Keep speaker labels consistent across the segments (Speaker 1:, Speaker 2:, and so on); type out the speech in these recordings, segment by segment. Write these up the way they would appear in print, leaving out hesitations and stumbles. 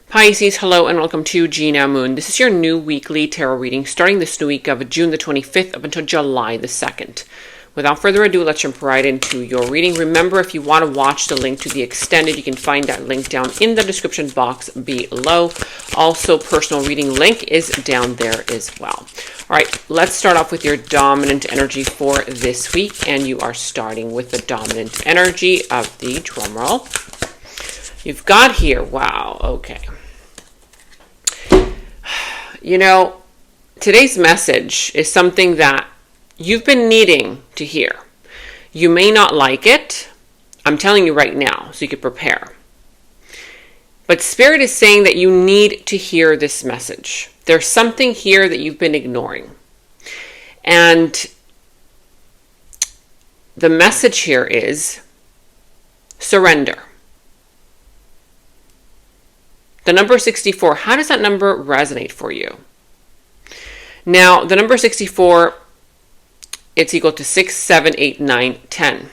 Speaker 1: Pisces, hello and welcome to Gena Moon. This is your new weekly tarot reading starting this new week of June the 25th up until July the 2nd. Without further ado, let's jump right into your reading. Remember, if you want to watch the link to the extended, you can find that link down in the description box below. Also, personal reading link is down there as well. All right, let's start off with your dominant energy for this week. And you are starting with the dominant energy of the drum roll. You've got here, wow, okay. You know, today's message is something that you've been needing to hear. You may not like it. I'm telling you right now, so you can prepare. But Spirit is saying that you need to hear this message. There's something here that you've been ignoring. And the message here is surrender. The number 64, how does that number resonate for you? Now, the number 64, it's equal to 6, 7, 8, 9, 10.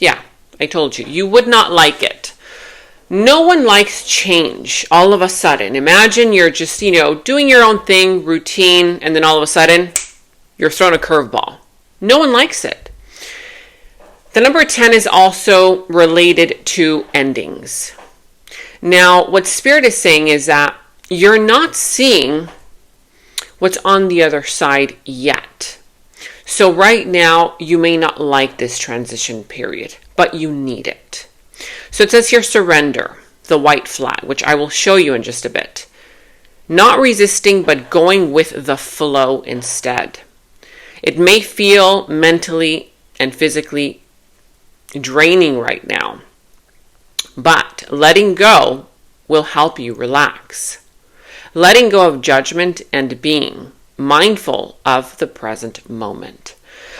Speaker 1: Yeah, I told you. You would not like it. No one likes change all of a sudden. Imagine you're just, doing your own thing, routine, and then all of a sudden, you're thrown a curveball. No one likes it. The number 10 is also related to endings. Now, what Spirit is saying is that you're not seeing what's on the other side yet. So right now, you may not like this transition period, but you need it. So it says here, surrender, the white flag, which I will show you in just a bit. Not resisting, but going with the flow instead. It may feel mentally and physically draining right now. But letting go will help you relax. Letting go of judgment and being mindful of the present moment.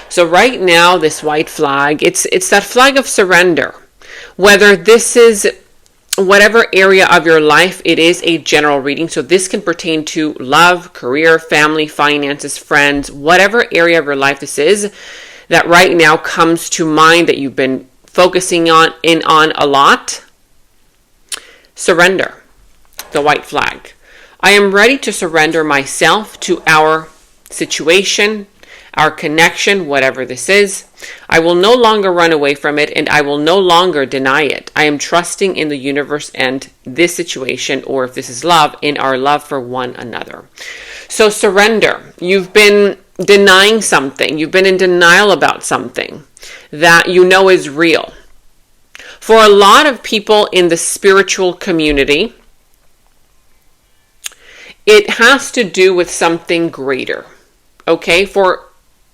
Speaker 1: So right now, this white flag, it's that flag of surrender. Whether this is whatever area of your life, it is a general reading. So this can pertain to love, career, family, finances, friends, whatever area of your life this is that right now comes to mind that you've been focusing on a lot. Surrender, the white flag. I am ready to surrender myself to our situation, our connection, whatever this is. I will no longer run away from it, and I will no longer deny it. I am trusting in the universe and this situation, or if this is love, in our love for one another. So surrender. You've been denying something. You've been in denial about something that you know is real. For a lot of people in the spiritual community, it has to do with something greater. Okay? For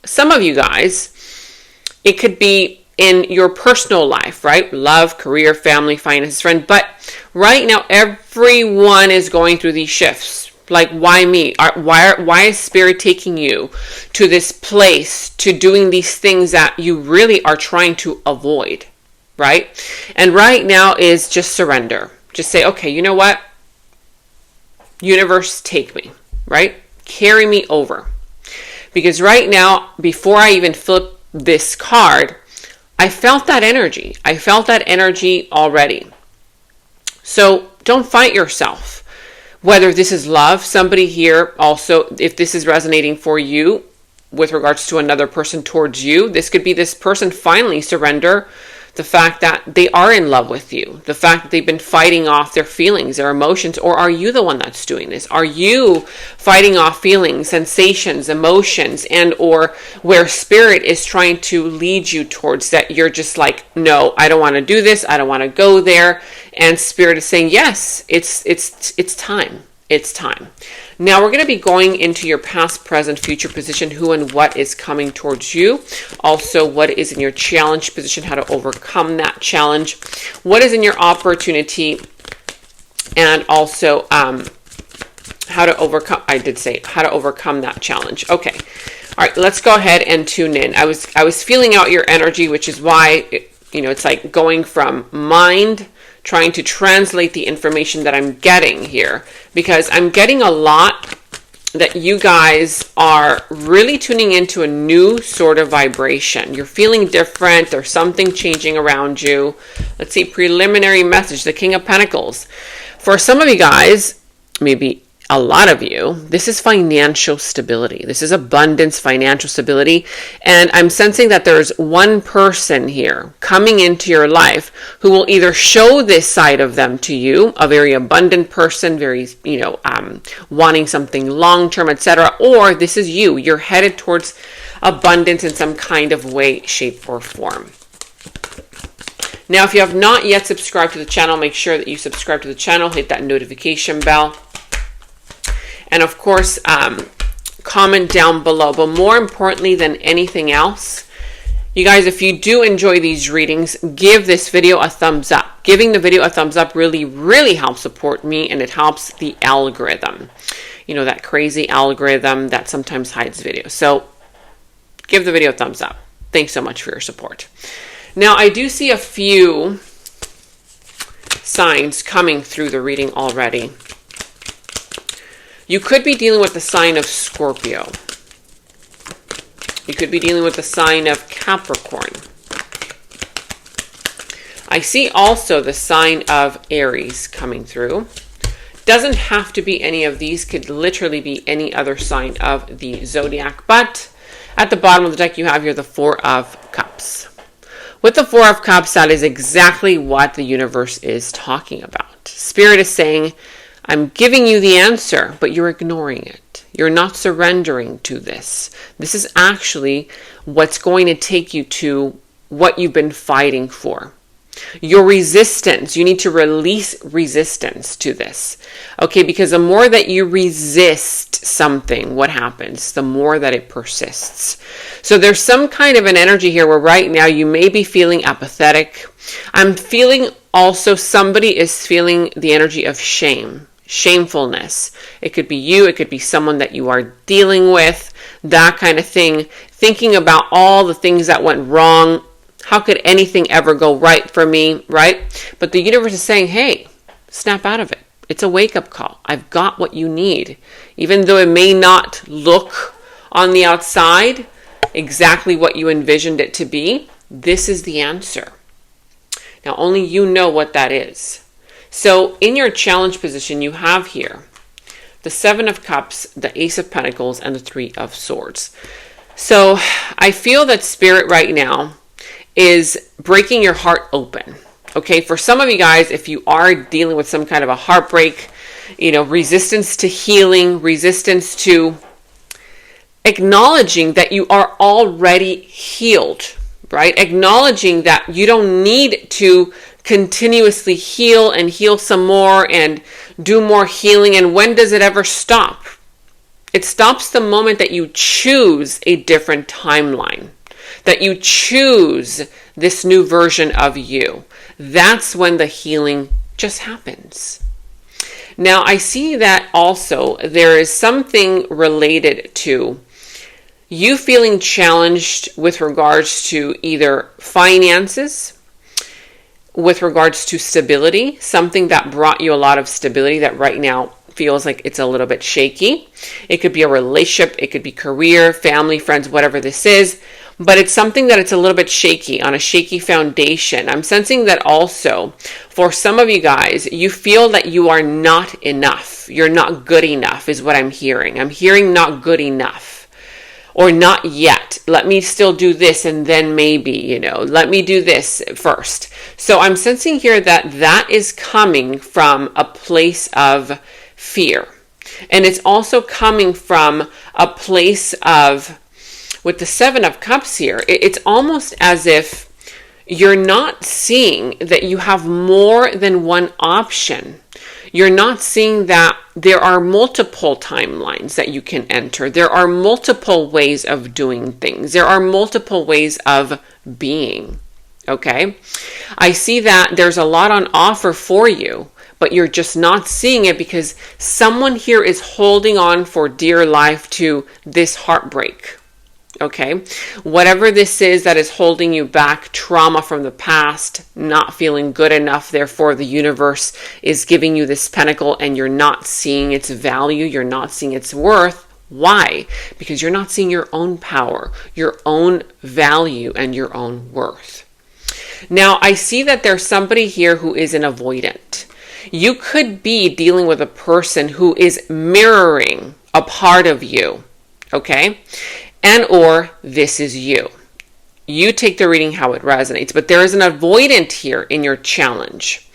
Speaker 1: some of you guys, it could be in your personal life, right? Love, career, family, finances, friend. But right now, everyone is going through these shifts. Like, why me? Why is Spirit taking you to this place, to doing these things that you really are trying to avoid? Right? And right now is just surrender. Just say, okay, you know what? Universe, take me, right? Carry me over. Because right now, before I even flip this card, I felt that energy. I felt that energy already. So don't fight yourself. Whether this is love, somebody here also, if this is resonating for you with regards to another person towards you, this could be this person finally surrender the fact that they are in love with you, the fact that they've been fighting off their feelings, their emotions, or are you the one that's doing this? Are you fighting off feelings, sensations, emotions, and or where Spirit is trying to lead you towards that you're just like, no, I don't want to do this, I don't want to go there, and Spirit is saying, yes, it's time. It's time. Now we're going to be going into your past, present, future position, who and what is coming towards you. Also, what is in your challenge position, how to overcome that challenge. What is in your opportunity, and also how to overcome, how to overcome that challenge. Okay. All right, let's go ahead and tune in. I was feeling out your energy, which is why, it's like going from mind, trying to translate the information that I'm getting here, because I'm getting a lot that you guys are really tuning into a new sort of vibration. You're feeling different. There's something changing around you. Let's see, preliminary message, the King of Pentacles. For some of you guys, maybe a lot of you, this is financial stability. This is abundance, financial stability. And I'm sensing that there's one person here coming into your life who will either show this side of them to you, a very abundant person, very, wanting something long-term, etc. Or this is you. You're headed towards abundance in some kind of way, shape, or form. Now, if you have not yet subscribed to the channel, make sure that you subscribe to the channel, hit that notification bell. And of course, comment down below. But more importantly than anything else, you guys, if you do enjoy these readings, give this video a thumbs up. Giving the video a thumbs up really, really helps support me, and it helps the algorithm. You know, that crazy algorithm that sometimes hides videos. So give the video a thumbs up. Thanks so much for your support. Now, I do see a few signs coming through the reading already. You could be dealing with the sign of Scorpio. You could be dealing with the sign of Capricorn. I see also the sign of Aries coming through. Doesn't have to be any of these. Could literally be any other sign of the zodiac. But at the bottom of the deck, you have here the Four of Cups. With the Four of Cups, that is exactly what the universe is talking about. Spirit is saying, I'm giving you the answer, but you're ignoring it. You're not surrendering to this. This is actually what's going to take you to what you've been fighting for. Your resistance, you need to release resistance to this. Okay, because the more that you resist something, what happens? The more that it persists. So there's some kind of an energy here where right now you may be feeling apathetic. I'm feeling also somebody is feeling the energy of shame. Shamefulness. It could be you, it could be someone that you are dealing with, that kind of thing. Thinking about all the things that went wrong. How could anything ever go right for me, right? But the universe is saying, hey, snap out of it. It's a wake-up call. I've got what you need. Even though it may not look on the outside exactly what you envisioned it to be, this is the answer. Now, only you know what that is. So in your challenge position, you have here the Seven of Cups, the Ace of Pentacles, and the Three of Swords. So I feel that Spirit right now is breaking your heart open. Okay, for some of you guys, if you are dealing with some kind of a heartbreak, resistance to healing, resistance to acknowledging that you are already healed, right? Acknowledging that you don't need to continuously heal and heal some more and do more healing. And when does it ever stop? It stops the moment that you choose a different timeline, that you choose this new version of you. That's when the healing just happens. Now, I see that also there is something related to you feeling challenged with regards to either finances, with regards to stability, something that brought you a lot of stability that right now feels like it's a little bit shaky. It could be a relationship, it could be career, family, friends, whatever this is, but it's something that it's a little bit shaky, on a shaky foundation. I'm sensing that also for some of you guys, you feel that you are not enough. You're not good enough is what I'm hearing. I'm hearing not good enough. Or not yet. Let me still do this and then maybe, let me do this first. So I'm sensing here that that is coming from a place of fear. And it's also coming from a place of, with the Seven of Cups here, it's almost as if you're not seeing that you have more than one option. You're not seeing that there are multiple timelines that you can enter. There are multiple ways of doing things. There are multiple ways of being. Okay? I see that there's a lot on offer for you, but you're just not seeing it because someone here is holding on for dear life to this heartbreak. Okay, whatever this is that is holding you back, trauma from the past, not feeling good enough, therefore the universe is giving you this pentacle and you're not seeing its value, you're not seeing its worth. Why? Because you're not seeing your own power, your own value, and your own worth. Now, I see that there's somebody here who is an avoidant. You could be dealing with a person who is mirroring a part of you, okay? And or this is you. You take the reading how it resonates, but there is an avoidant here in your challenge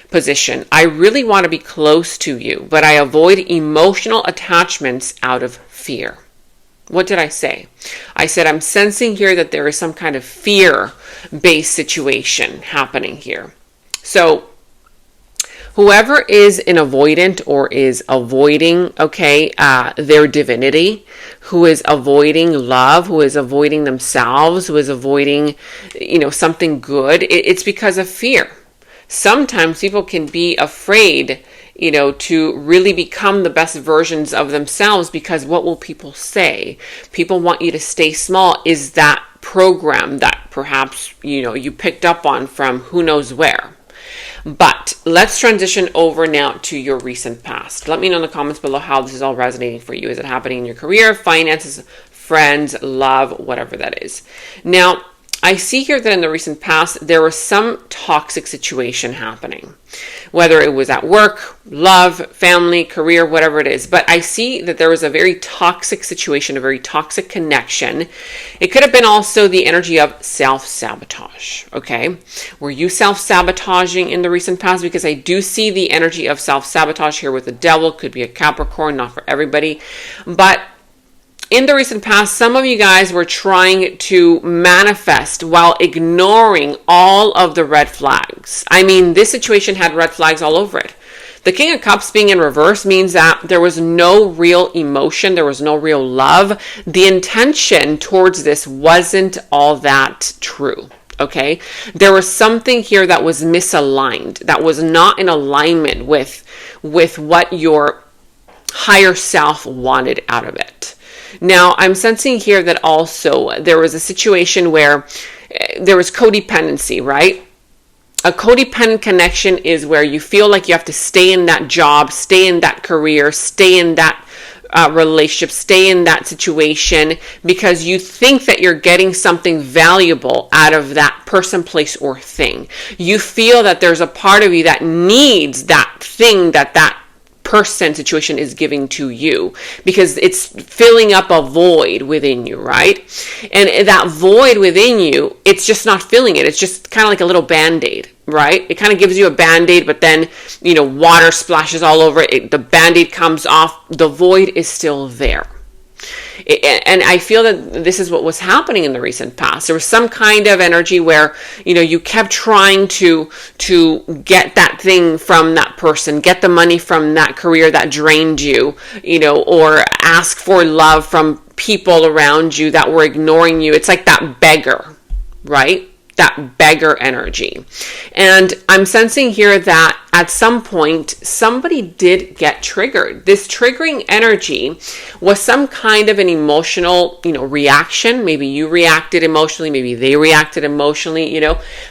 Speaker 1: position. I really want to be close to you, but I avoid emotional attachments out of fear. What did I say? I said I'm sensing here that there is some kind of fear-based situation happening here. So whoever is an avoidant or is avoiding, their divinity, who is avoiding love, who is avoiding themselves, who is avoiding, something good, it's because of fear. Sometimes people can be afraid, to really become the best versions of themselves because what will people say? People want you to stay small. Is that program that perhaps, you picked up on from who knows where? But let's transition over now to your recent past. Let me know in the comments below how this is all resonating for you. Is it happening in your career, finances, friends, love, whatever that is? Now, I see here that in the recent past, there was some toxic situation happening, whether it was at work, love, family, career, whatever it is. But I see that there was a very toxic situation, a very toxic connection. It could have been also the energy of self-sabotage, okay? Were you self-sabotaging in the recent past? Because I do see the energy of self-sabotage here with the devil. Could be a Capricorn, not for everybody. But in the recent past, some of you guys were trying to manifest while ignoring all of the red flags. I mean, this situation had red flags all over it. The King of Cups being in reverse means that there was no real emotion. There was no real love. The intention towards this wasn't all that true. Okay? There was something here that was misaligned, that was not in alignment with what your higher self wanted out of it. Now, I'm sensing here that also there was a situation where there was codependency, right? A codependent connection is where you feel like you have to stay in that job, stay in that career, stay in that relationship, stay in that situation because you think that you're getting something valuable out of that person, place, or thing. You feel that there's a part of you that needs that thing that person situation is giving to you because it's filling up a void within you, right? And that void within you, it's just not filling it. It's just kind of like a little band-aid, right? It kind of gives you a band-aid, but then, water splashes all over it. The band-aid comes off. The void is still there. And I feel that this is what was happening in the recent past. There was some kind of energy where, you kept trying to get that thing from that person, get the money from that career that drained you, or ask for love from people around you that were ignoring you. It's like that beggar, right? That beggar energy. And I'm sensing here that at some point, somebody did get triggered. This triggering energy was some kind of an emotional, reaction. Maybe you reacted emotionally, maybe they reacted emotionally,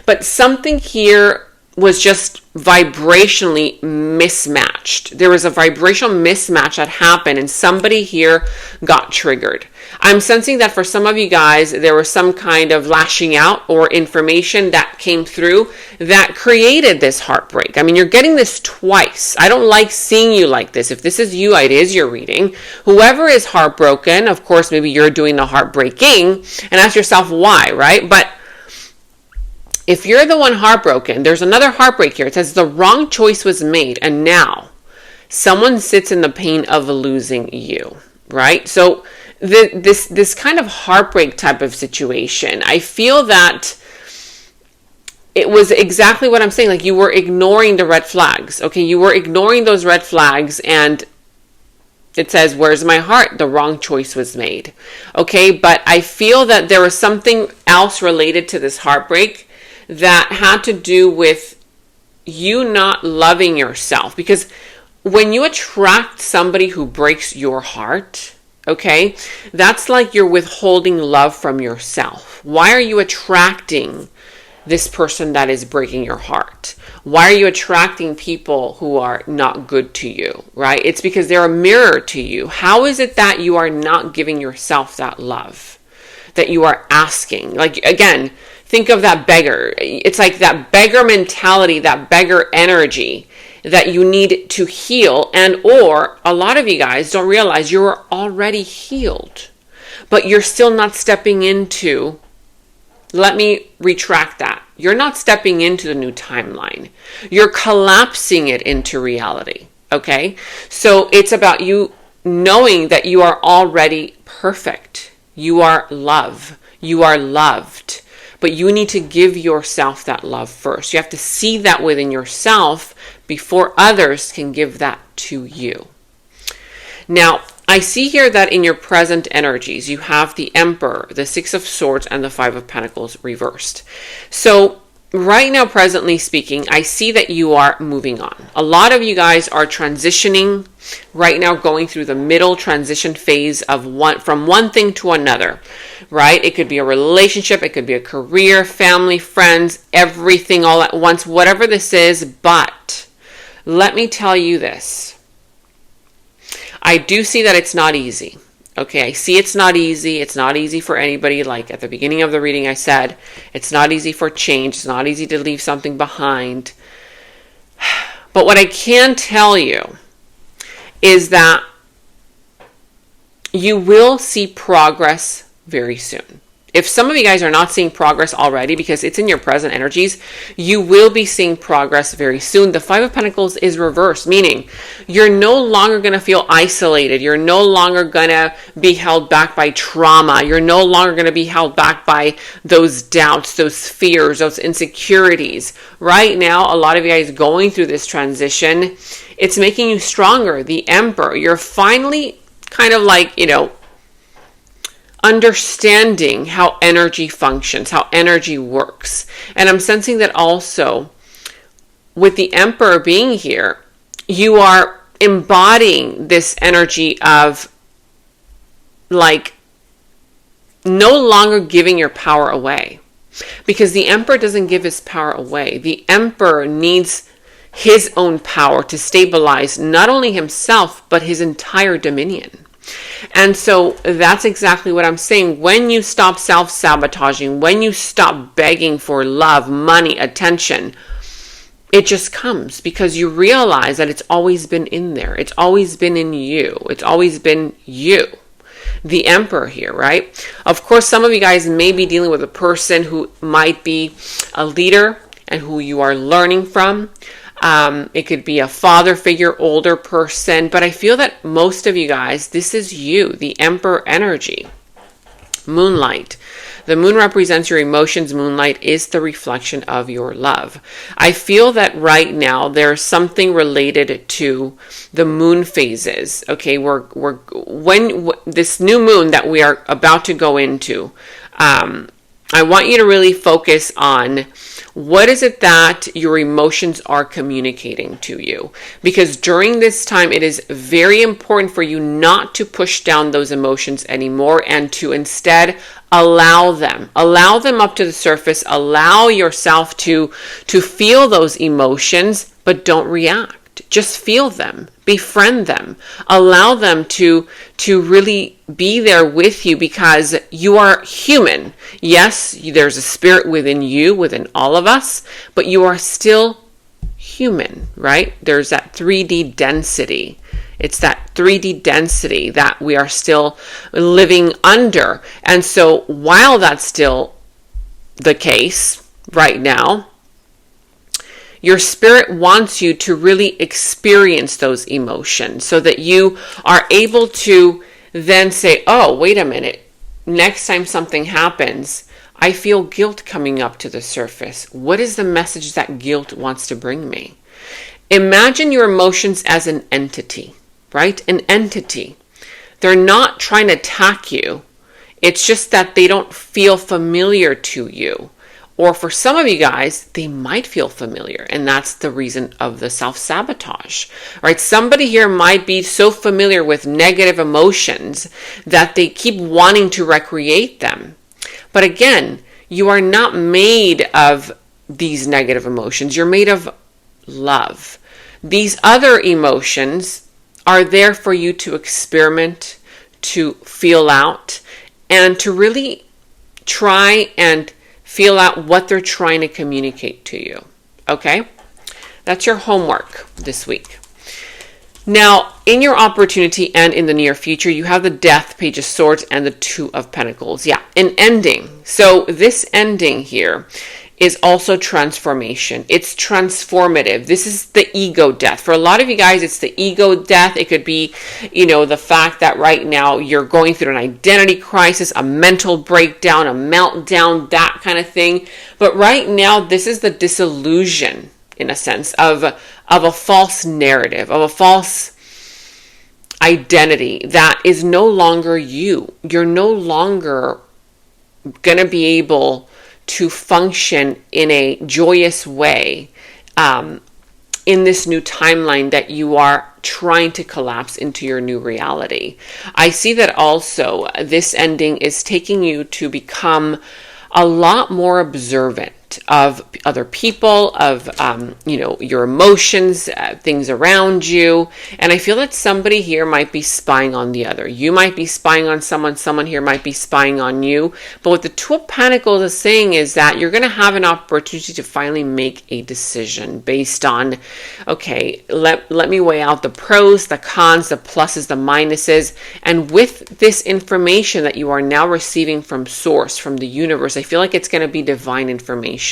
Speaker 1: but something here was just vibrationally mismatched. There was a vibrational mismatch that happened and somebody here got triggered. I'm sensing that for some of you guys, there was some kind of lashing out or information that came through that created this heartbreak. I mean, you're getting this twice. I don't like seeing you like this. If this is you, it is your reading. Whoever is heartbroken, of course, maybe you're doing the heartbreaking and ask yourself why, right? But if you're the one heartbroken, there's another heartbreak here. It says the wrong choice was made and now someone sits in the pain of losing you, right? So this kind of heartbreak type of situation, I feel that it was exactly what I'm saying. Like you were ignoring the red flags. Okay, you were ignoring those red flags and it says, where's my heart? The wrong choice was made. Okay, but I feel that there was something else related to this heartbreak that had to do with you not loving yourself. Because when you attract somebody who breaks your heart, okay, that's like you're withholding love from yourself. Why are you attracting this person that is breaking your heart? Why are you attracting people who are not good to you, right? It's because they're a mirror to you. How is it that you are not giving yourself that love that you are asking? Like, again, think of that beggar. It's like that beggar mentality, that beggar energy. that you need to heal, and or a lot of you guys don't realize you're already healed, but you're still not stepping into, let me retract that. You're not stepping into the new timeline. You're collapsing it into reality, okay? So it's about you knowing that you are already perfect. You are love. You are loved. But you need to give yourself that love first. You have to see that within yourself before others can give that to you. Now, I see here that in your present energies, you have the Emperor, the Six of Swords, and the Five of Pentacles reversed. So right now, presently speaking, I see that you are moving on. A lot of you guys are transitioning right now, going through the middle transition phase of from one thing to another, right? It could be a relationship, it could be a career, family, friends, everything all at once, whatever this is. But let me tell you this. I do see that it's not easy. Okay, I see it's not easy. It's not easy for anybody. Like at the beginning of the reading, I said, it's not easy for change. It's not easy to leave something behind. But what I can tell you is that you will see progress very soon. If some of you guys are not seeing progress already because it's in your present energies, you will be seeing progress very soon. The Five of Pentacles is reversed, meaning you're no longer going to feel isolated. You're no longer going to be held back by trauma. You're no longer going to be held back by those doubts, those fears, those insecurities. Right now, a lot of you guys going through this transition, it's making you stronger. The Emperor, you're finally kind of like, understanding how energy functions, how energy works. And I'm sensing that also with the Emperor being here, you are embodying this energy of like no longer giving your power away. Because the Emperor doesn't give his power away. The Emperor needs his own power to stabilize not only himself, but his entire dominion. And so that's exactly what I'm saying. When you stop self-sabotaging, when you stop begging for love, money, attention, it just comes because you realize that it's always been in there. It's always been in you. It's always been you. The Emperor here, right? Of course, some of you guys may be dealing with a person who might be a leader and who you are learning from. It could be a father figure, older person, but I feel that most of you guys, this is you, the Emperor energy. Moonlight. The moon represents your emotions. Moonlight is the reflection of your love. I feel that right now there's something related to the moon phases. Okay, when this new moon that we are about to go into, I want you to really focus on what is it that your emotions are communicating to you? Because during this time, it is very important for you not to push down those emotions anymore and to instead allow them up to the surface. Allow yourself to feel those emotions, but don't react. Just feel them, befriend them, allow them to really be there with you because you are human. Yes, there's a spirit within you, within all of us, but you are still human, right? There's that 3D density. It's that 3D density that we are still living under. And so while that's still the case right now, your spirit wants you to really experience those emotions so that you are able to then say, oh, wait a minute. Next time something happens, I feel guilt coming up to the surface. What is the message that guilt wants to bring me? Imagine your emotions as an entity, right? An entity. They're not trying to attack you. It's just that they don't feel familiar to you. Or for some of you guys, they might feel familiar, and that's the reason of the self-sabotage, right? Somebody here might be so familiar with negative emotions that they keep wanting to recreate them. But again, you are not made of these negative emotions. You're made of love. These other emotions are there for you to experiment, to feel out, and to really try and feel out what they're trying to communicate to you. Okay? That's your homework this week. Now, in your opportunity and in the near future, you have the Death, Page of Swords, and the Two of Pentacles. Yeah, an ending. So this ending here is also transformation. It's transformative. This is the ego death. For a lot of you guys, it's the ego death. It could be, the fact that right now you're going through an identity crisis, a mental breakdown, a meltdown, that kind of thing. But right now, this is the disillusion, in a sense, of a false narrative, of a false identity that is no longer you. You're no longer going to be able to function in a joyous way in this new timeline that you are trying to collapse into your new reality. I see that also this ending is taking you to become a lot more observant of other people, of your emotions, things around you. And I feel that somebody here might be spying on the other. You might be spying on someone here might be spying on you. But what the Two of Pentacles is saying is that you're going to have an opportunity to finally make a decision based on, okay, let me weigh out the pros, the cons, the pluses, the minuses. And with this information that you are now receiving from source, from the universe, I feel like it's going to be divine information.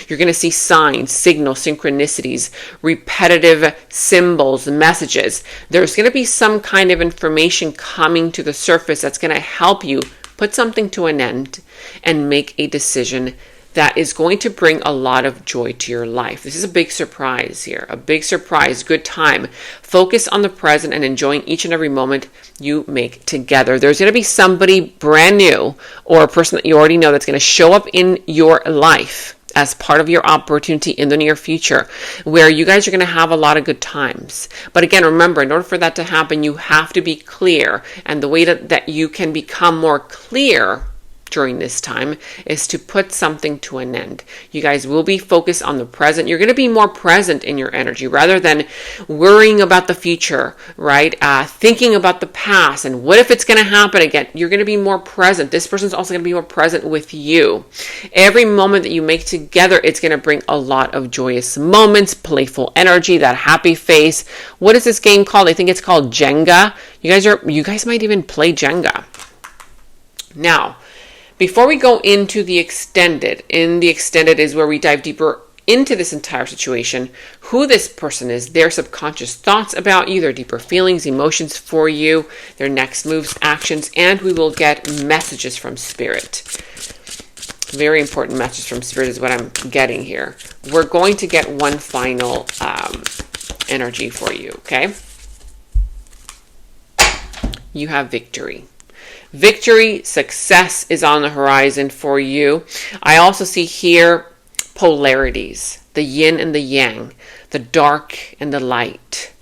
Speaker 1: You're going to see signs, signals, synchronicities, repetitive symbols, messages. There's going to be some kind of information coming to the surface that's going to help you put something to an end and make a decision that is going to bring a lot of joy to your life. This is a big surprise here, a big surprise, good time. Focus on the present and enjoying each and every moment you make together. There's going to be somebody brand new or a person that you already know that's going to show up in your life as part of your opportunity in the near future, where you guys are going to have a lot of good times. But again, remember, in order for that to happen, you have to be clear. And the way that you can become more clear during this time is to put something to an end. You guys will be focused on the present. You're going to be more present in your energy rather than worrying about the future, right? Thinking about the past and what if it's going to happen again. You're going to be more present. This person's also going to be more present with you. Every moment that you make together, it's going to bring a lot of joyous moments, playful energy, that happy face. What is this game called? I think it's called Jenga. You guys might even play Jenga. Now, before we go into the extended, is where we dive deeper into this entire situation, who this person is, their subconscious thoughts about you, their deeper feelings, emotions for you, their next moves, actions, and we will get messages from Spirit. Very important message from Spirit is what I'm getting here. We're going to get one final energy for you, okay? You have victory. Victory, success is on the horizon for you. I also see here polarities, the yin and the yang, the dark and the light,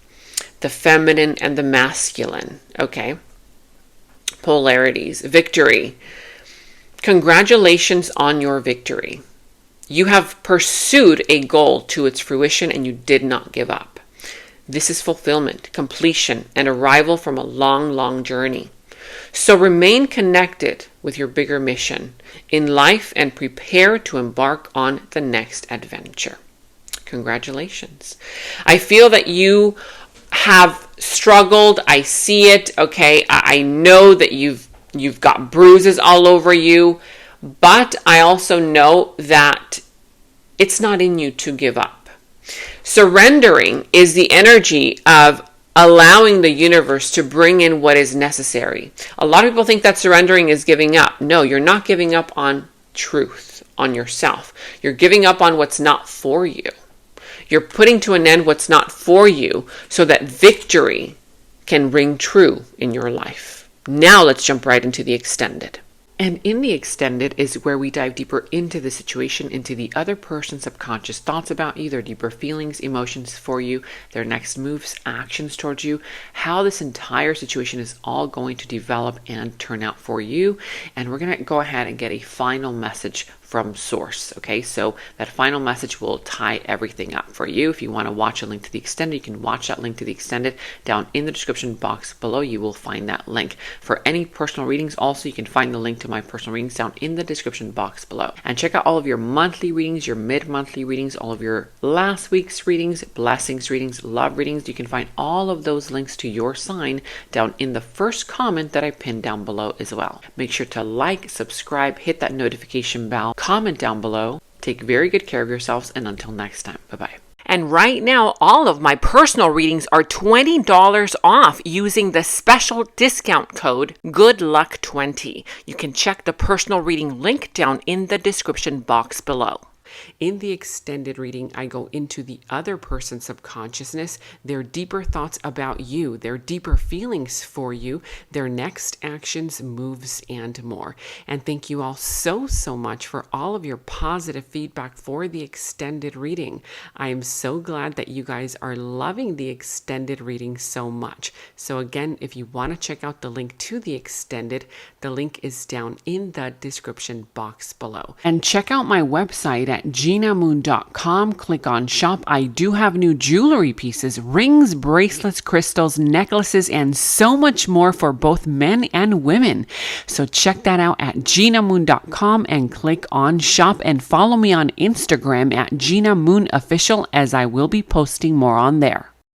Speaker 1: the feminine and the masculine, okay? Polarities, victory. Congratulations on your victory. You have pursued a goal to its fruition and you did not give up. This is fulfillment, completion, and arrival from a long, long journey. So remain connected with your bigger mission in life and prepare to embark on the next adventure. Congratulations. I feel that you have struggled. I see it. Okay. I know that you've got bruises all over you, but I also know that it's not in you to give up. Surrendering is the energy of allowing the universe to bring in what is necessary. A lot of people think that surrendering is giving up. No, you're not giving up on truth, on yourself. You're giving up on what's not for you. You're putting to an end what's not for you so that victory can ring true in your life. Now let's jump right into the extended. And in the extended is where we dive deeper into the situation, into the other person's subconscious thoughts about you, their deeper feelings, emotions for you, their next moves, actions towards you, how this entire situation is all going to develop and turn out for you. And we're going to go ahead and get a final message from source. Okay, so that final message will tie everything up for you. If you want to watch a link to the extended, you can watch that link to the extended down in the description box below. You will find that link. For any personal readings, also, you can find the link to my personal readings down in the description box below. And check out all of your monthly readings, your mid-monthly readings, all of your last week's readings, blessings readings, love readings. You can find all of those links to your sign down in the first comment that I pinned down below as well. Make sure to like, subscribe, hit that notification bell, comment down below. Take very good care of yourselves, and until next time, bye-bye. And right now, all of my personal readings are $20 off using the special discount code GOODLUCK20. You can check the personal reading link down in the description box below. In the extended reading, I go into the other person's subconsciousness, their deeper thoughts about you, their deeper feelings for you, their next actions, moves, and more. And thank you all so much for all of your positive feedback for the extended reading. I am so glad that you guys are loving the extended reading so much. So again, if you want to check out the link to the extended, the link is down in the description box below. And check out my website at JenaMoon.com. Click on shop. I do have new jewelry pieces, rings, bracelets, crystals, necklaces, and so much more for both men and women. So check that out at JenaMoon.com and click on shop, and follow me on Instagram at Gena Moon Official, as I will be posting more on there.